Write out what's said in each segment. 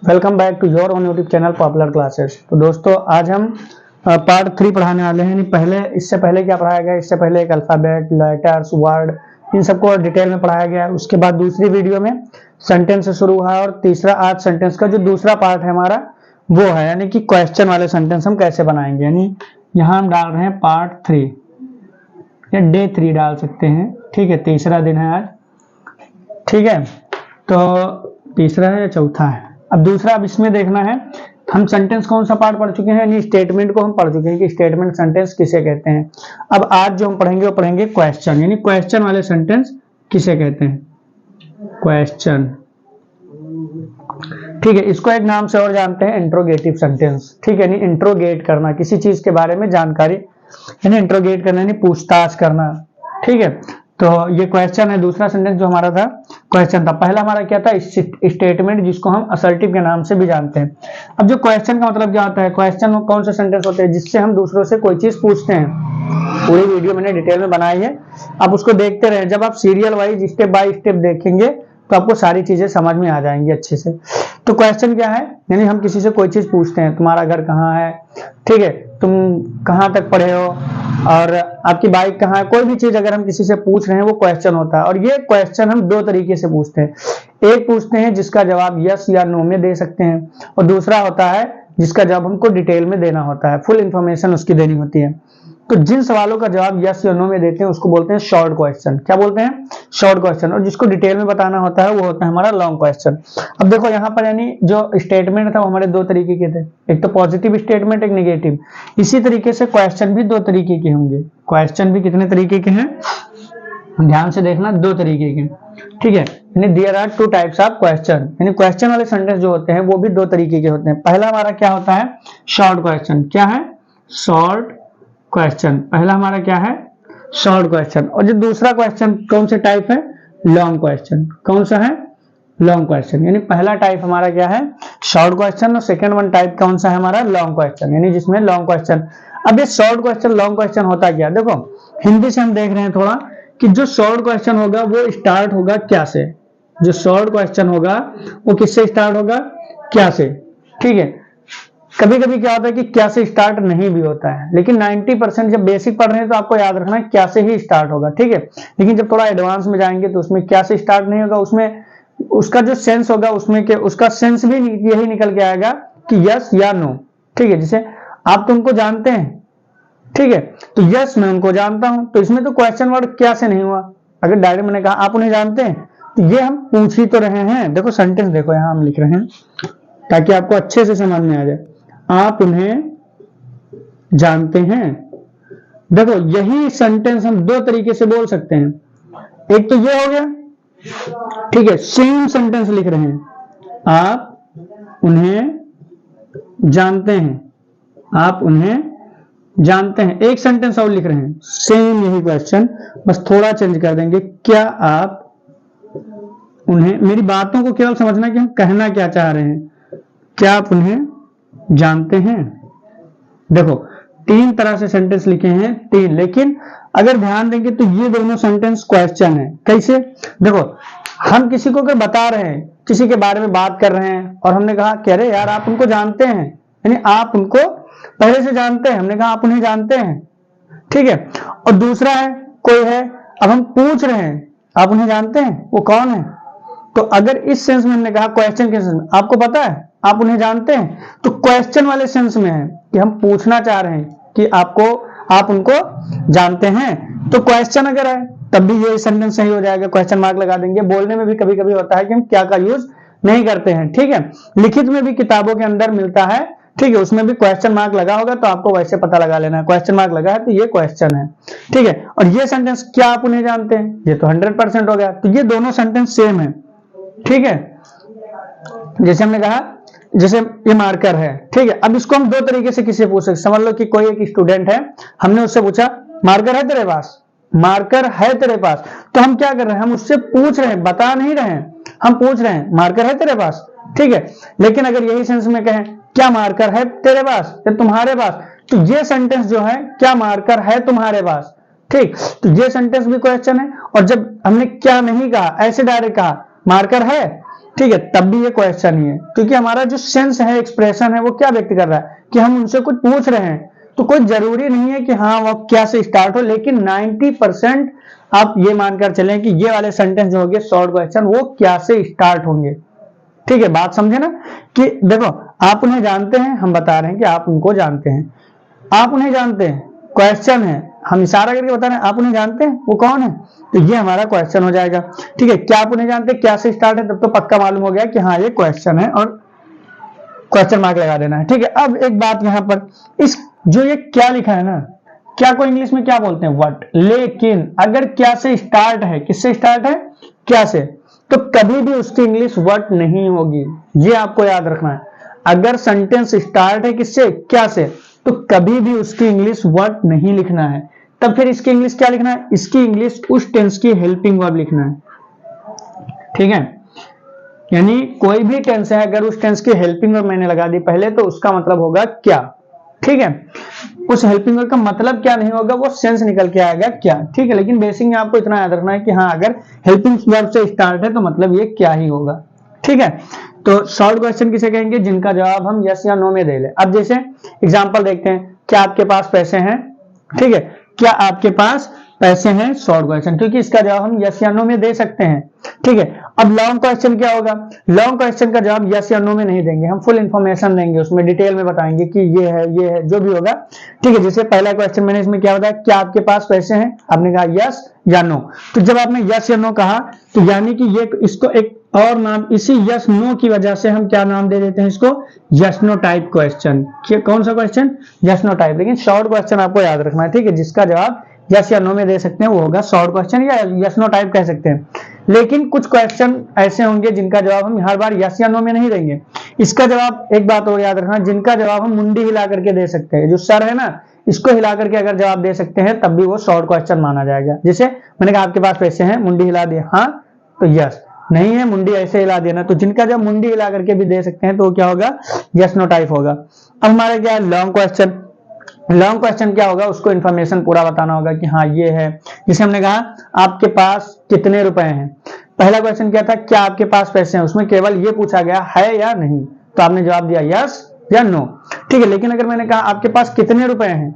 Welcome back to your own YouTube channel popular classes. तो दोस्तों आज हम पार्ट 3 पढ़ाने वाले हैं। इससे पहले क्या पढ़ाया गया? इससे पहले एक अल्फाबेट, लेटर्स, वर्ड, इन सबको डिटेल में पढ़ाया गया। उसके बाद दूसरी वीडियो में सेंटेंस से शुरू हुआ और तीसरा आज सेंटेंस का जो दूसरा पार्ट है हमारा वो है, यानी कि क्वेश्चन वाले सेंटेंस हम कैसे बनाएंगे। यानी यहाँ हम डाल रहे हैं पार्ट 3 या डे 3 डाल सकते हैं। ठीक है, तीसरा दिन है आज। ठीक है, तो तीसरा है या चौथा है? अब दूसरा, अब इसमें देखना है हम सेंटेंस कौन सा पार्ट पढ़ चुके हैं, यानी स्टेटमेंट को हम पढ़ चुके हैं कि स्टेटमेंट सेंटेंस किसे कहते हैं। अब आज जो हम पढ़ेंगे वो पढ़ेंगे क्वेश्चन, यानी क्वेश्चन वाले सेंटेंस किसे कहते हैं, क्वेश्चन। ठीक है, इसको एक नाम से और जानते हैं, इंट्रोगेटिव सेंटेंस। ठीक है, यानी इंट्रोगेट करना, किसी चीज के बारे में जानकारी, यानी इंट्रोगेट करना यानी पूछताछ करना। ठीक है, तो ये क्वेश्चन है। दूसरा सेंटेंस जो हमारा था क्वेश्चन था। पहला हमारा क्या था? स्टेटमेंट, जिसको हम असर्टिव के नाम से भी जानते हैं। अब जो क्वेश्चन का मतलब क्या होता है? क्वेश्चन कौन से सेंटेंस होते हैं जिससे हम दूसरों से कोई चीज पूछते हैं। पूरी वीडियो मैंने डिटेल में बनाई है, आप उसको देखते रहे। जब आप serial wise step by step देखेंगे तो आपको सारी चीजें समझ में आ जाएंगी अच्छे से। तो क्वेश्चन क्या है? यानी हम किसी से कोई चीज पूछते हैं, तुम्हारा घर कहाँ है, ठीक है, तुम कहाँ तक पढ़े हो, और आपकी बाइक कहाँ है। कोई भी चीज अगर हम किसी से पूछ रहे हैं वो क्वेश्चन होता है। और ये क्वेश्चन हम दो तरीके से पूछते हैं। एक पूछते हैं जिसका जवाब यस या नो में दे सकते हैं, और दूसरा होता है जिसका जवाब हमको डिटेल में देना होता है, फुल इंफॉर्मेशन उसकी देनी होती है। तो जिन सवालों का जवाब यस या नो में देते हैं उसको बोलते हैं शॉर्ट क्वेश्चन। क्या बोलते हैं? Short question. और जिसको डिटेल में बताना होता है वो होता है हमारा लॉन्ग क्वेश्चन। अब देखो यहाँ पर, यानी जो स्टेटमेंट था वो हमारे दो तरीके के थे, एक तो पॉजिटिव स्टेटमेंट, एक नेगेटिव। इसी तरीके से क्वेश्चन भी दो तरीके के होंगे। क्वेश्चन भी कितने तरीके के हैं, ध्यान से देखना, दो तरीके के। ठीक है, यानी there are two types of question, यानी क्वेश्चन वाले सेंटेंस जो होते हैं वो भी दो तरीके के होते हैं। पहला हमारा क्या होता है? Short question. क्या है? Short question. पहला हमारा क्या है? Short question. और जो दूसरा क्वेश्चन कौन से टाइप है? Long question. कौन सा है? Long question. यानी पहला टाइप हमारा क्या है? शॉर्ट क्वेश्चन, और सेकंड वन टाइप कौन सा है हमारा? लॉन्ग क्वेश्चन, यानी जिसमें लॉन्ग क्वेश्चन। अब ये शॉर्ट क्वेश्चन, लॉन्ग क्वेश्चन होता क्या? देखो हिंदी से हम देख रहे हैं थोड़ा कि जो शॉर्ट क्वेश्चन होगा वो स्टार्ट होगा क्या से। जो शॉर्ट क्वेश्चन होगा वो किससे स्टार्ट होगा? क्या से। ठीक है, कभी कभी क्या होता है कि क्या से स्टार्ट नहीं भी होता है, लेकिन 90% जब बेसिक पढ़ रहे हैं तो आपको याद रखना है क्या से ही स्टार्ट होगा। ठीक है, लेकिन जब थोड़ा एडवांस में जाएंगे तो उसमें क्या से स्टार्ट नहीं होगा, उसमें उसका जो सेंस होगा उसमें के उसका सेंस भी यही निकल के आएगा कि यस या नो। ठीक है, जैसे आप तुमको जानते हैं, ठीक है, तो यस मैं उनको जानता हूं, तो इसमें तो क्वेश्चन वर्ड क्या से नहीं हुआ। अगर डायरेक्ट मैंने कहा आप उन्हें जानते हैं, तो ये हम पूछ ही तो रहे हैं। देखो सेंटेंस देखो, यहां हम लिख रहे हैं ताकि आपको अच्छे से समझ में आ जाए। आप उन्हें जानते हैं। देखो यही सेंटेंस हम दो तरीके से बोल सकते हैं। एक तो ये हो गया, ठीक है, सेम सेंटेंस लिख रहे हैं, आप उन्हें जानते हैं, आप उन्हें जानते हैं। एक सेंटेंस और लिख रहे हैं, सेम यही क्वेश्चन, बस थोड़ा चेंज कर देंगे। क्या आप उन्हें, मेरी बातों को केवल समझना कि हम कहना क्या चाह रहे हैं। क्या आप उन्हें जानते हैं? देखो तीन तरह से सेंटेंस लिखे हैं, तीन, लेकिन अगर ध्यान देंगे तो ये दोनों सेंटेंस क्वेश्चन है। कैसे? देखो हम किसी को अगर बता रहे हैं, किसी के बारे में बात कर रहे हैं, और हमने कहा कि अरे यार आप उनको जानते हैं, यानी आप उनको पहले से जानते हैं, हमने कहा आप उन्हें जानते हैं। ठीक है, और दूसरा है, कोई है, अब हम पूछ रहे हैं आप उन्हें जानते हैं, वो कौन है। तो अगर इस सेंस में हमने कहा, क्वेश्चन के सेंस में, आपको पता है आप उन्हें जानते हैं, तो क्वेश्चन वाले सेंस में है कि हम पूछना चाह रहे हैं कि आप उनको जानते हैं। तो क्वेश्चन अगर है तब भी ये सेंटेंस सही हो जाएगा, क्वेश्चन मार्क लगा देंगे। बोलने में भी कभी कभी होता है कि हम क्या का यूज नहीं करते हैं। ठीक है, लिखित में भी किताबों के अंदर मिलता है, ठीक है, उसमें भी क्वेश्चन मार्क लगा होगा, तो आपको वैसे पता लगा लेना है, क्वेश्चन मार्क लगा है तो ये क्वेश्चन है। ठीक है, और ये सेंटेंस क्या आप उन्हें जानते हैं, ये तो 100% हो गया। तो ये दोनों सेंटेंस सेम है। ठीक है, जैसे हमने कहा, जैसे ये मार्कर है, ठीक है, अब इसको हम दो तरीके से किसी पूछ सकते। समझ लो कि कोई एक स्टूडेंट है, हमने उससे पूछा मार्कर है तेरे पास, मार्कर है तेरे पास, तो हम क्या कर रहे हैं? हम उससे पूछ रहे हैं, बता नहीं रहे हैं, हम पूछ रहे हैं मार्कर है तेरे पास। ठीक है, लेकिन अगर यही सेंस में कहें क्या मार्कर है तेरे पास या तुम्हारे पास, तो ये सेंटेंस जो है क्या मार्कर है तुम्हारे पास, ठीक, तो ये सेंटेंस भी क्वेश्चन है। और जब हमने क्या नहीं कहा, ऐसे डायरेक्ट कहा मार्कर है, ठीक है, तब भी ये क्वेश्चन ही है, क्योंकि हमारा जो सेंस है, एक्सप्रेशन है, वो क्या व्यक्त कर रहा है कि हम उनसे कुछ पूछ रहे हैं। तो कोई जरूरी नहीं है कि हाँ वो क्या से स्टार्ट हो, लेकिन 90% आप ये मानकर चलें कि ये वाले सेंटेंस जो होंगे शॉर्ट क्वेश्चन, वो क्या से स्टार्ट होंगे। ठीक है, बात समझे ना, कि देखो आप उन्हें जानते हैं, हम बता रहे हैं कि आप उनको जानते हैं, आप उन्हें जानते हैं, क्वेश्चन है, हम इशारा करके बता रहे हैं आप उन्हें जानते हैं, वो कौन है, तो ये हमारा क्वेश्चन हो जाएगा। ठीक है, क्या आप उन्हें जानते हैं, क्या से स्टार्ट है, तब तो पक्का मालूम हो गया कि हाँ ये क्वेश्चन है, और क्वेश्चन मार्क लगा देना है। ठीक है, अब एक बात यहां पर, इस जो ये क्या लिखा है ना, क्या को इंग्लिश में क्या बोलते हैं, व्हाट, लेकिन अगर क्या से स्टार्ट है, किससे स्टार्ट है, क्या से, तो कभी भी उसकी इंग्लिश व्हाट नहीं होगी, ये आपको याद रखना है। अगर सेंटेंस स्टार्ट है किससे, क्या से, तो कभी भी उसकी इंग्लिश व्हाट नहीं लिखना है। तब फिर इसकी इंग्लिश क्या लिखना है, इसकी इंग्लिश उस टेंस की हेल्पिंग वर्ब लिखना है। ठीक है, यानी कोई भी टेंस है, अगर उस टेंस की हेल्पिंग वर्ब मैंने लगा दी पहले, तो उसका मतलब होगा क्या। ठीक है, उस हेल्पिंग वर्ब का मतलब क्या नहीं होगा, वो सेंस निकल के आएगा क्या। ठीक है, लेकिन बेसिक में आपको इतना याद रखना है कि हाँ अगर हेल्पिंग वर्ब से स्टार्ट है तो मतलब ये क्या ही होगा। ठीक है, तो शॉर्ट क्वेश्चन किसे कहेंगे, जिनका जवाब हम यस या नो में दे ले। अब जैसे एग्जांपल देखते हैं, क्या आपके पास पैसे हैं, ठीक है, क्या आपके पास पैसे हैं, शॉर्ट क्वेश्चन, क्योंकि इसका जवाब हम यस या नो में दे सकते हैं। ठीक है, अब लॉन्ग क्वेश्चन क्या होगा, लॉन्ग क्वेश्चन का जवाब यस या नो में नहीं देंगे, हम फुल इंफॉर्मेशन देंगे, उसमें डिटेल में बताएंगे कि ये है जो भी होगा। ठीक है, जैसे पहला क्वेश्चन मैंने इसमें क्या बताया, क्या आपके पास पैसे हैं, आपने कहा यस या नो, तो जब आपने यस या नो कहा तो यानी कि ये इसको एक और नाम, इसी यस नो की वजह से हम क्या नाम दे देते हैं इसको, यस नो टाइप क्वेश्चन। कौन सा क्वेश्चन, यस नो टाइप। लेकिन शॉर्ट क्वेश्चन आपको याद रखना है, ठीक है, जिसका जवाब यस या नो में दे सकते हैं वो होगा शॉर्ट क्वेश्चन, या यस नो टाइप कह सकते हैं। लेकिन कुछ क्वेश्चन ऐसे होंगे जिनका जवाब हम हर बार यस या नो में नहीं देंगे। इसका जवाब एक बात और याद रखना, जिनका जवाब हम मुंडी हिला करके दे सकते हैं, जो सर है ना इसको हिला करके अगर जवाब दे सकते हैं तब भी वो शॉर्ट क्वेश्चन माना जाएगा। जैसे मैंने कहा आपके पास पैसे हैं, मुंडी हिला दिया, हाँ तो यस, नहीं है मुंडी ऐसे हिला देना, तो जिनका जब मुंडी हिला करके भी दे सकते हैं तो क्या होगा, यस नो टाइप होगा। अब हमारे क्या है लॉन्ग क्वेश्चन, लॉन्ग क्वेश्चन क्या होगा, उसको इन्फॉर्मेशन पूरा बताना होगा कि हाँ ये है। जैसे हमने कहा आपके पास कितने रुपए हैं, पहला क्वेश्चन क्या था, क्या आपके पास पैसे हैं, उसमें केवल ये पूछा गया है या नहीं, तो आपने जवाब दिया यस या नो। ठीक है, लेकिन अगर मैंने कहा आपके पास कितने रुपए हैं,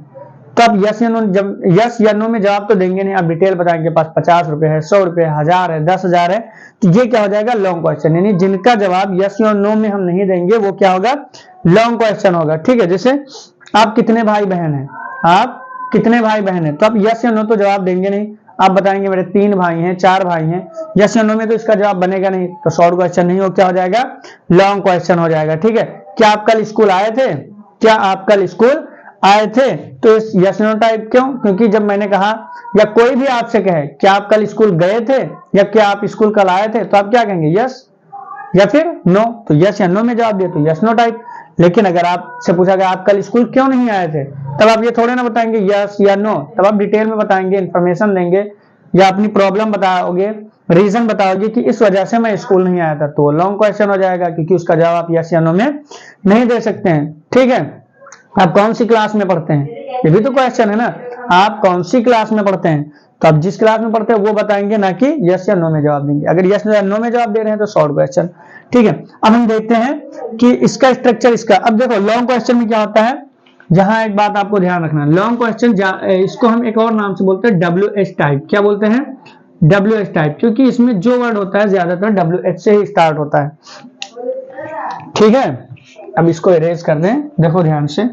तो आप यस या नो, जब यस या नो में जवाब तो देंगे नहीं, आप डिटेल बताएंगे, पास 50 रुपए है, 100 रुपए, 1000 है, 10,000 है, तो ये क्या हो जाएगा लॉन्ग क्वेश्चन। यानी जिनका जवाब यस या नो में हम नहीं देंगे वो क्या होगा, लॉन्ग क्वेश्चन होगा। ठीक है, जैसे आप कितने भाई बहन हैं, आप कितने भाई बहन हैं, तो आप यस या नो तो जवाब देंगे नहीं, आप बताएंगे मेरे 3 भाई हैं, 4 भाई हैं, यस या नो में तो इसका जवाब बनेगा नहीं, तो शॉर्ट क्वेश्चन नहीं हो, क्या हो जाएगा, लॉन्ग क्वेश्चन हो जाएगा। ठीक है, क्या आप कल स्कूल आए थे, क्या आप कल स्कूल आए थे, तो इस यस नो टाइप क्यों, क्योंकि जब मैंने कहा या कोई भी आपसे कहे क्या आप कल स्कूल गए थे या क्या आप स्कूल कल आए थे, तो आप क्या कहेंगे यस या फिर नो, तो यस या नो में जवाब दिए तो यस नो टाइप। लेकिन अगर आपसे पूछा गया आप कल स्कूल क्यों नहीं आए थे, तब आप ये थोड़े ना बताएंगे यस या नो, तब आप डिटेल में बताएंगे, इंफॉर्मेशन देंगे या अपनी प्रॉब्लम बताओगे, रीजन बताओगे कि इस वजह से मैं स्कूल नहीं आया था, तो लॉन्ग क्वेश्चन हो जाएगा, क्योंकि उसका जवाब आप यस या नो में नहीं दे सकते हैं। ठीक है, आप कौन सी क्लास में पढ़ते हैं, ये भी तो क्वेश्चन है ना, आप कौन सी क्लास में पढ़ते हैं, तो आप जिस क्लास में पढ़ते हैं वो बताएंगे, ना कि यस या नो में जवाब देंगे। अगर यस या नो में जवाब दे रहे हैं तो शॉर्ट क्वेश्चन। ठीक है, अब हम देखते हैं कि इसका स्ट्रक्चर इसका। अब देखो लॉन्ग क्वेश्चन में क्या होता है, जहां एक बात आपको ध्यान रखना है, लॉन्ग क्वेश्चन इसको हम एक और नाम से बोलते हैं WH टाइप। क्या बोलते हैं, WH टाइप, क्योंकि इसमें जो वर्ड होता है ज्यादातर WH से ही स्टार्ट होता है। ठीक है, अब इसको इरेज कर दें, देखो ध्यान से।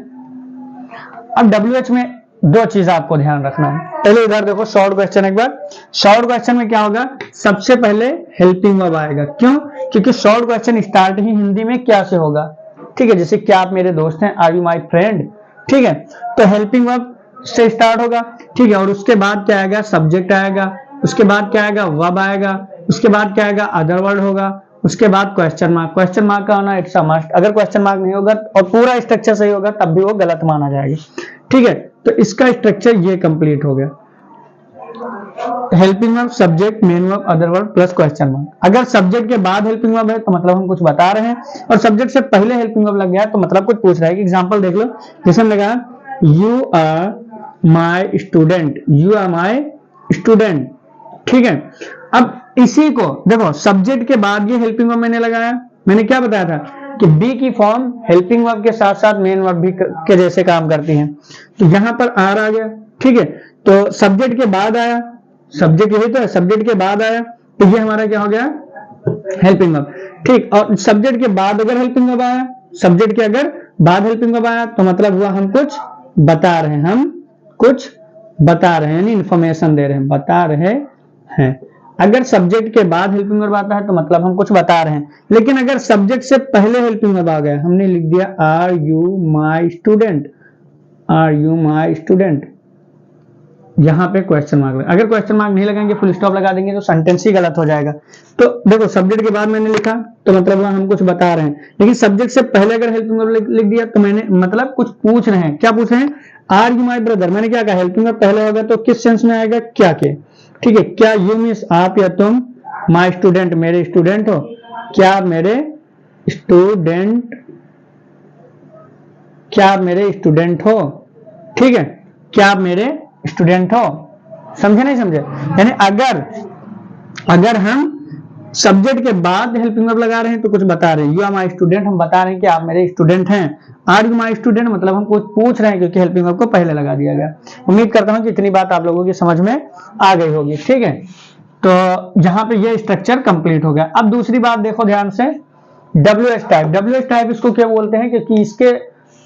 अब WH में दो चीज आपको ध्यान रखना है, पहले इधर देखो शॉर्ट क्वेश्चन, एक बार शॉर्ट क्वेश्चन में क्या होगा, सबसे पहले हेल्पिंग वर्ब आएगा। क्यों, क्योंकि शॉर्ट क्वेश्चन स्टार्ट ही हिंदी में क्या से होगा। ठीक है, जैसे क्या आप मेरे दोस्त हैं, आर यू माई फ्रेंड, ठीक है, तो हेल्पिंग वर्ब से स्टार्ट होगा। ठीक है, और उसके बाद क्या आएगा, सब्जेक्ट आएगा, उसके बाद क्या आएगा, वर्ब आएगा, उसके बाद क्या आएगा, अदर वर्ड होगा, उसके बाद क्वेश्चन मार्क। क्वेश्चन मार्क का होना इट्स अ मस्ट, अगर क्वेश्चन मार्क नहीं होगा और पूरा स्ट्रक्चर सही होगा तब भी वो गलत माना जाएगा। ठीक है, तो इसका स्ट्रक्चर ये कंप्लीट हो गया, helping verb, subject, main verb, other verb plus question mark. अगर सब्जेक्ट के बाद हेल्पिंग वर्ब है तो मतलब हम कुछ बता रहे हैं, और सब्जेक्ट से पहले हेल्पिंग वर्ब लग गया तो मतलब कुछ पूछ रहा है। एग्जांपल देख लो, जैसे हमने कहा you are my student, you are my student. ठीक है, अब इसी को देखो सब्जेक्ट के बाद ये हेल्पिंग वर्ब मैंने लगाया, मैंने क्या बताया था कि बी की फॉर्म हेल्पिंग वर्ब के साथ साथ मेन वर्ब भी के जैसे काम करती है। तो यहां पर आर आ गया, ठीक है, तो सब्जेक्ट के बाद आया, सब्जेक्ट यही तो है, सब्जेक्ट के बाद आया तो ये हमारा क्या हो गया हेल्पिंग वर्ब, ठीक। और सब्जेक्ट के बाद अगर हेल्पिंग वर्ब आया, सब्जेक्ट के अगर बाद हेल्पिंग वर्ब आया तो मतलब हुआ हम कुछ बता रहे हैं, हम कुछ बता रहे हैं, यानी इंफॉर्मेशन दे रहे हैं, बता रहे हैं। अगर सब्जेक्ट के बाद हेल्पिंग वर्ब आता है तो मतलब हम कुछ बता रहे हैं। लेकिन अगर सब्जेक्ट से पहले हेल्पिंग वर्ब आ गया, हमने लिख दिया are you my student, are you my student, यहां पे क्वेश्चन मार्क लगा। अगर क्वेश्चन मार्क नहीं लगाएंगे, फुल स्टॉप लगा देंगे तो सेंटेंस ही गलत हो जाएगा। तो देखो सब्जेक्ट के बाद मैंने लिखा तो मतलब हम कुछ बता रहे हैं, लेकिन सब्जेक्ट से पहले अगर हेल्पिंग वर्ब लिख दिया तो मैंने मतलब कुछ पूछ रहे हैं। क्या पूछ रहे हैं? आर यू माई ब्रदर, मैंने क्या कहा हेल्पिंग वर्ब पहले होगा तो किस सेंस में आएगा, क्या के, ठीक है। क्या यू मींस आप या तुम, माई स्टूडेंट मेरे स्टूडेंट हो, क्या मेरे स्टूडेंट, क्या आप मेरे स्टूडेंट हो, ठीक है, क्या आप मेरे स्टूडेंट हो, समझे नहीं समझे। यानी अगर हम सब्जेक्ट के बाद हेल्पिंग वर्ब लगा रहे हैं तो कुछ बता रहे हैं, यू आर माई स्टूडेंट, हम बता रहे हैं कि आप मेरे स्टूडेंट हैं। आर यू माई स्टूडेंट मतलब हम कुछ पूछ रहे हैं क्योंकि हेल्पिंग वर्ब को पहले लगा दिया गया। उम्मीद करता हूं कि इतनी बात आप लोगों की समझ में आ गई होगी, ठीक है। तो यहां पे ये स्ट्रक्चर कंप्लीट हो गया। अब दूसरी बात देखो ध्यान से, WH टाइप। WH टाइप इसको क्या बोलते हैं, क्योंकि इसके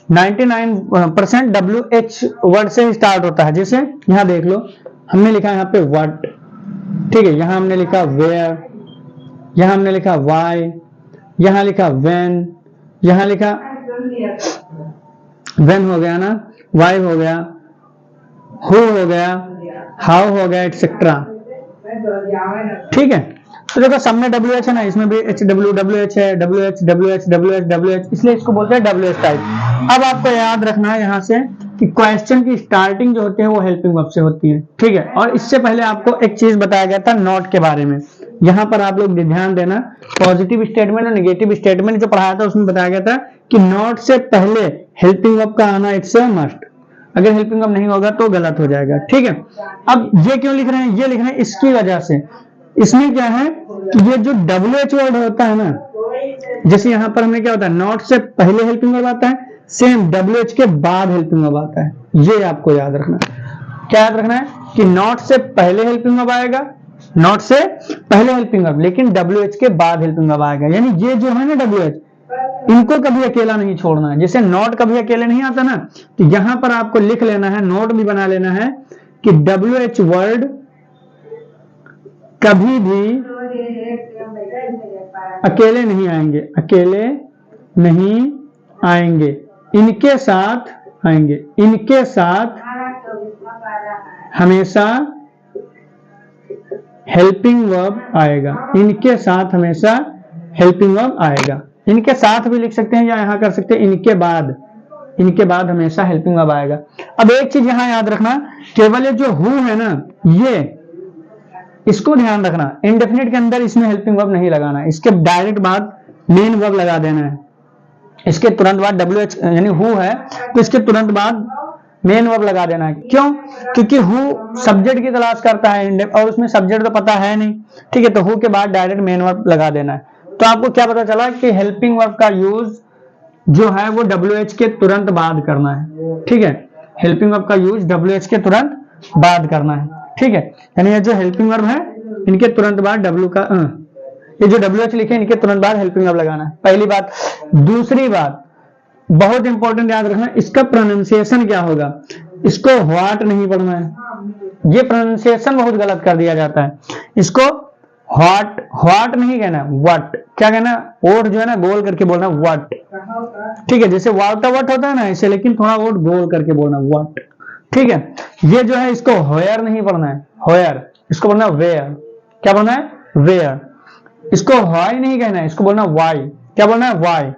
99% WH वर्ड से स्टार्ट होता है। जैसे यहां देख लो, हमने लिखा यहाँ पे व्हाट, ठीक है, यहां हमने लिखा वेयर, यहां हमने लिखा वाई, यहां लिखा व्हेन, यहां लिखा व्हेन हो गया ना, वाई हो गया, हु हो गया, हाउ हो गया, एक्सेट्रा, ठीक है। तो देखो सब में WH है ना, इसमें भी WH है, WH, इसलिए इसको बोलते हैं WH टाइप। अब आपको याद रखना है यहाँ से कि क्वेश्चन की स्टार्टिंग जो होती है वो हेल्पिंग वर्ब से होती है, ठीक है। और इससे पहले आपको एक चीज बताया गया था नॉट के बारे में, यहाँ पर आप लोग ध्यान देना, पॉजिटिव स्टेटमेंट और नेगेटिव स्टेटमेंट जो पढ़ाया था उसमें बताया गया था कि नॉट से पहले हेल्पिंग वर्ब का आना इट्स अ मस्ट, अगर हेल्पिंग वर्ब नहीं होगा तो गलत हो जाएगा, ठीक है। अब ये क्यों लिख रहे हैं, ये लिख रहे हैं इसकी वजह से, इसमें क्या है कि ये जो WH वर्ड होता है ना, जैसे यहां पर हमें क्या होता है, नॉट से पहले हेल्पिंग वर्ब आता है, सेम WH के बाद हेल्पिंग वर्ब आता है। ये आपको याद रखना है, क्या याद रखना है कि नॉट से पहले हेल्पिंग वर्ब आएगा, नॉट से पहले हेल्पिंग वर्ब, लेकिन WH के बाद हेल्पिंग वर्ब आएगा। यानी ये जो है ना WH, इनको कभी अकेला नहीं छोड़ना है। जैसे नॉट कभी अकेले नहीं आता ना, तो यहां पर आपको लिख लेना है, नोट भी बना लेना है कि WH वर्ड कभी भी अकेले नहीं आएंगे, अकेले नहीं आएंगे, इनके साथ आएंगे, इनके साथ हमेशा हेल्पिंग वर्ब आएगा, इनके साथ हमेशा हेल्पिंग वर्ब आएगा। इनके साथ भी लिख सकते हैं या यहां कर सकते हैं इनके बाद, इनके बाद हमेशा हेल्पिंग वर्ब आएगा। अब एक चीज यहां याद रखना, केवल ये जो हु है ना, ये इसको ध्यान रखना, इंडेफिनिट के अंदर इसमें हेल्पिंग वर्ब नहीं लगाना, इसके डायरेक्ट बाद मेन वर्ब लगा देना है। इसके तुरंत बाद WH यानी हु है तो इसके तुरंत बाद मेन वर्ब लगा देना है। क्यों? क्योंकि हु सब्जेक्ट की तलाश करता है और उसमें सब्जेक्ट तो पता है नहीं, ठीक है, तो हु के बाद डायरेक्ट मेन वर्ब लगा देना है। तो आपको क्या पता चला कि हेल्पिंग वर्ब का यूज जो है वो WH के तुरंत बाद करना है, ठीक है, हेल्पिंग वर्ब का यूज WH के तुरंत बाद करना है, ठीक है। यानी ये जो हेल्पिंग वर्ब है इनके तुरंत बाद ये जो WH लिखे इनके तुरंत बाद हेल्पिंग वर्ब लगाना है, पहली बात। दूसरी बात बहुत इंपॉर्टेंट याद रखना, इसका प्रोनाउंसिएशन क्या होगा, इसको व्हाट नहीं पढ़ना है, ये प्रोनाउंसिएशन बहुत गलत कर दिया जाता है। इसको व्हाट नहीं कहना, व्हाट, क्या कहना, ओट जो है ना गोल करके बोलना व्हाट, ठीक है, जैसे वाटर वट होता है ना ऐसे, लेकिन थोड़ा ओट गोल करके बोलना व्हाट, ठीक है। ये जो है इसको होयर नहीं पढ़ना है, होयर, इसको बोलना वेयर, क्या बोलना है, वेयर। इसको वाई नहीं कहना है, इसको बोलना वाई, क्या बोलना है, वाई।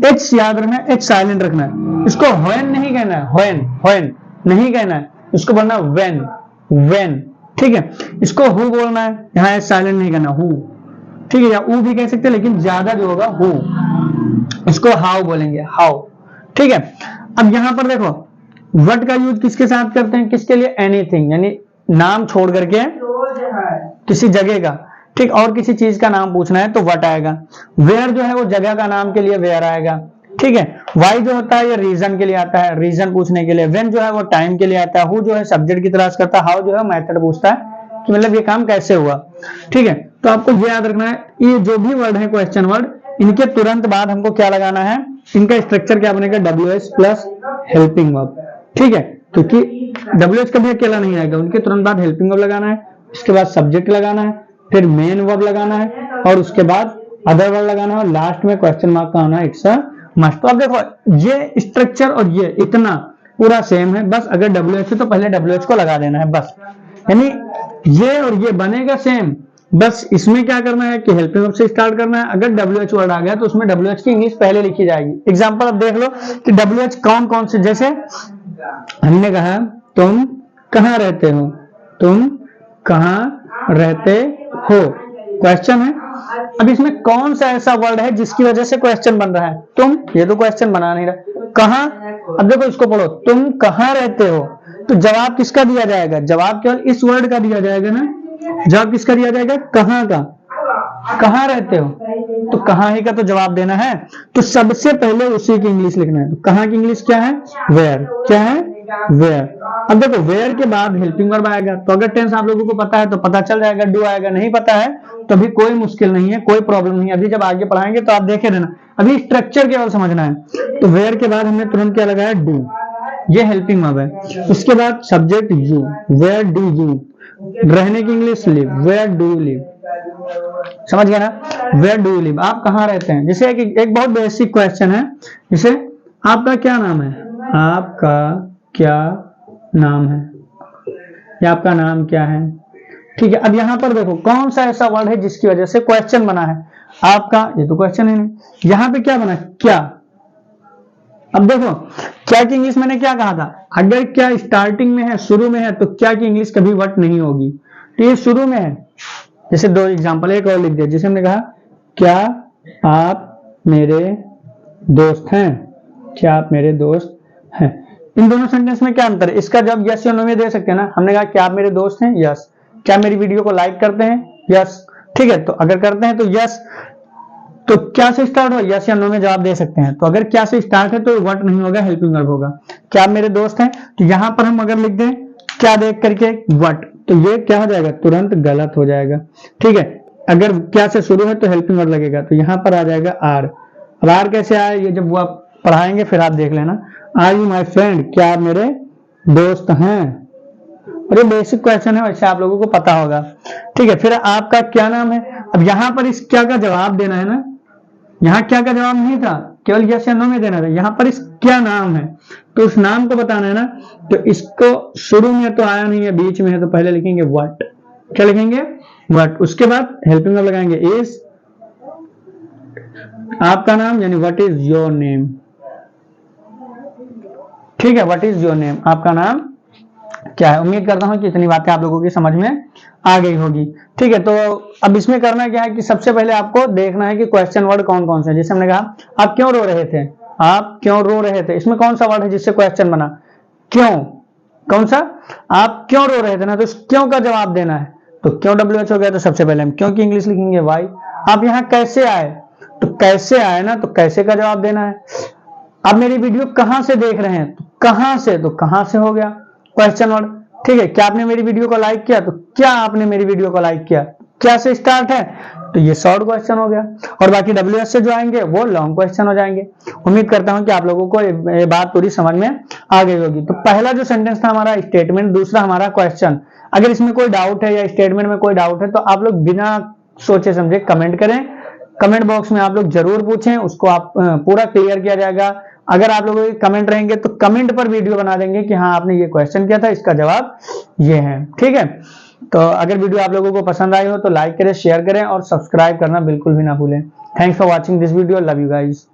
एच याद रखना है, एच साइलेंट रखना है। इसको व्हेन नहीं कहना है, व्हेन नहीं कहना है, इसको बोलना व्हेन, व्हेन, ठीक है। इसको हु बोलना है, यहाँ एच साइलेंट नहीं कहना, हु, ठीक है, या ऊ भी कह सकते हैं लेकिन ज्यादा जो होगा हु। इसको हाउ बोलेंगे, हाउ, ठीक है। अब यहां पर देखो व्हाट का यूज किसके साथ करते हैं, किसके लिए, एनीथिंग, यानी नाम छोड़ करके किसी जगह का, ठीक, और किसी चीज का नाम पूछना है तो व्हाट आएगा। वेयर जो है वो जगह का नाम के लिए वेयर आएगा, ठीक है। वाई जो होता है ये रीजन के लिए आता है, रीजन पूछने के लिए। व्हेन जो है वो टाइम के लिए आता है। हु जो है सब्जेक्ट की तलाश करता है। हाउ जो है मेथड पूछता है कि मतलब ये काम कैसे हुआ, ठीक है। तो आपको ये याद रखना है, ये जो भी वर्ड है क्वेश्चन वर्ड, इनके तुरंत बाद हमको क्या लगाना है, इनका स्ट्रक्चर क्या बनेगा, WH प्लस हेल्पिंग वर्ब, ठीक है। क्योंकि WH कभी अकेला नहीं आएगा, उनके तुरंत बाद हेल्पिंग वर्ब लगाना है, इसके बाद सब्जेक्ट लगाना है, फिर मेन वर्ब लगाना है, और उसके बाद अदर वर्ड लगाना है, और लास्ट में क्वेश्चन मार्क का आना इट्स अ मस्ट। तो अब देखो ये स्ट्रक्चर और ये इतना पूरा सेम है, बस अगर WH है तो पहले WH को लगा देना है बस, यानी ये और ये बनेगा सेम। बस इसमें क्या करना है कि हेल्पिंग वर्ब से स्टार्ट करना है। अगर WH वर्ड आ गया तो उसमें WH की इंग्लिश पहले लिखी जाएगी। एग्जांपल अब देख लो कि WH कौन कौन से, जैसे हमने कहा तुम कहाँ रहते हो, तुम कहाँ रहते हो, क्वेश्चन है। अब इसमें कौन सा ऐसा वर्ड है जिसकी वजह से क्वेश्चन बन रहा है, तुम, ये तो क्वेश्चन बना नहीं रहा। कहाँ, अब देखो इसको पढ़ो, तुम कहाँ रहते हो, तो जवाब किसका दिया जाएगा, जवाब केवल इस वर्ड का दिया जाएगा ना, जवाब किसका दिया जाएगा, कहाँ का, कहाँ रहते हो, तो कहाँ ही का तो जवाब देना है। तो सबसे पहले उसी की इंग्लिश लिखना है। तो कहाँ की इंग्लिश क्या है, वेयर, क्या है, वेयर। अब देखो वेयर के बाद हेल्पिंग वर्ब आएगा, तो अगर टेंस आप लोगों को पता है तो पता चल जाएगा, डू आएगा, नहीं पता है तो अभी कोई मुश्किल नहीं है, कोई प्रॉब्लम नहीं है, अभी जब आगे पढ़ाएंगे तो आप देखे रहना, अभी स्ट्रक्चर केवल समझना है। तो वेयर के बाद हमने तुरंत क्या लगाया, डू, ये हेल्पिंग वर्ब है। उसके बाद subject you, where do you, रहने की English live, where do you live, समझ गया ना, वेयर डू यू लिव, आप कहाँ रहते हैं। जैसे एक बहुत बेसिक क्वेश्चन है, जैसे आपका क्या नाम है, आपका क्या नाम है, या आपका नाम क्या है, ठीक है। अब यहां पर देखो कौन सा ऐसा वर्ड है जिसकी वजह से क्वेश्चन बना है, आपका, ये तो क्वेश्चन है नहीं, यहां पे क्या बना, क्या। अब देखो क्या की इंग्लिश मैंने क्या कहा था, अगर क्या स्टार्टिंग में है, शुरू में है, तो क्या की इंग्लिश कभी व्हाट नहीं होगी, तो ये शुरू में है। जैसे दो एग्जांपल एक और लिख दिया, जैसे हमने कहा क्या आप मेरे दोस्त हैं, क्या आप मेरे दोस्त हैं। इन दोनों सेंटेंस में क्या अंतर है, इसका जवाब यस या नो में दे सकते हैं ना। हमने कहा क्या आप मेरे दोस्त हैं, यस। क्या मेरी वीडियो को लाइक करते हैं, यस, ठीक है। तो अगर करते हैं तो यस, तो क्या से स्टार्ट हो, यस या नो में जवाब दे सकते हैं। तो अगर क्या से स्टार्ट है तो व्हाट नहीं होगा, हेल्पिंग वर्ब होगा। क्या आप मेरे दोस्त हैं, तो यहां पर हम अगर लिख दें क्या देख करके व्हाट, तो ये क्या हो जाएगा, तुरंत गलत हो जाएगा, ठीक है। अगर क्या से शुरू है तो हेल्पिंग वर्ब लगेगा, तो यहां पर आ जाएगा आर। अब आर कैसे आया, ये जब वो आप पढ़ाएंगे फिर आप देख लेना। आर यू माई फ्रेंड, क्या आप मेरे दोस्त हैं, और ये बेसिक क्वेश्चन है, वैसे आप लोगों को पता होगा, ठीक है। फिर आपका क्या नाम है, अब यहां पर इस क्या का जवाब देना है ना, यहाँ क्या का जवाब नहीं था, केवल यस या नो में देना था। यहाँ पर इस क्या नाम है, तो उस नाम को बताना है ना, तो इसको शुरू में तो आया नहीं है, बीच में है, तो पहले लिखेंगे व्हाट, क्या लिखेंगे, व्हाट। उसके बाद हेल्पिंग वर्ब लगाएंगे इज, आपका नाम यानी व्हाट इज योर नेम, ठीक है, व्हाट इज योर नेम, आपका नाम क्या है। उम्मीद करता हूं कि इतनी बातें आप लोगों की समझ में आ गई होगी, ठीक है। तो अब इसमें करना क्या है कि सबसे पहले आपको देखना है कि क्वेश्चन वर्ड कौन कौन से हैं। जैसे हमने कहा आप क्यों रो रहे थे, आप क्यों रो रहे थे, इसमें कौन सा वर्ड है जिससे क्वेश्चन बना, क्यों, कौन सा, आप क्यों रो रहे थे ना, तो क्यों का जवाब देना है। तो क्यों WH हो गया, तो सबसे पहले हम क्यों की इंग्लिश लिखेंगे वाई। आप यहाँ कैसे आए, तो कैसे आए ना, तो कैसे का जवाब देना है। आप मेरी वीडियो कहां से देख रहे हैं, तो कहां से, तो कहां से हो गया क्वेश्चन वर्ड, ठीक है। क्या आपने मेरी वीडियो को लाइक किया, तो क्या आपने मेरी वीडियो को लाइक किया, क्या से स्टार्ट है, तो ये शॉर्ट क्वेश्चन हो गया, और बाकी WH से जो आएंगे वो लॉन्ग क्वेश्चन हो जाएंगे। उम्मीद करता हूं कि आप लोगों को ये बात पूरी समझ में आ गई होगी। तो पहला जो सेंटेंस था हमारा स्टेटमेंट, दूसरा हमारा क्वेश्चन। अगर इसमें कोई डाउट है या स्टेटमेंट में कोई डाउट है तो आप लोग बिना सोचे समझे कमेंट करें, कमेंट बॉक्स में आप लोग जरूर पूछें, उसको आप पूरा क्लियर किया जाएगा। अगर आप लोगों के कमेंट रहेंगे तो कमेंट पर वीडियो बना देंगे कि हाँ आपने ये क्वेश्चन किया था, इसका जवाब ये है, ठीक है। तो अगर वीडियो आप लोगों को पसंद आई हो तो लाइक करें, शेयर करें और सब्सक्राइब करना बिल्कुल भी ना भूलें। Thanks for watching this video, love you guys.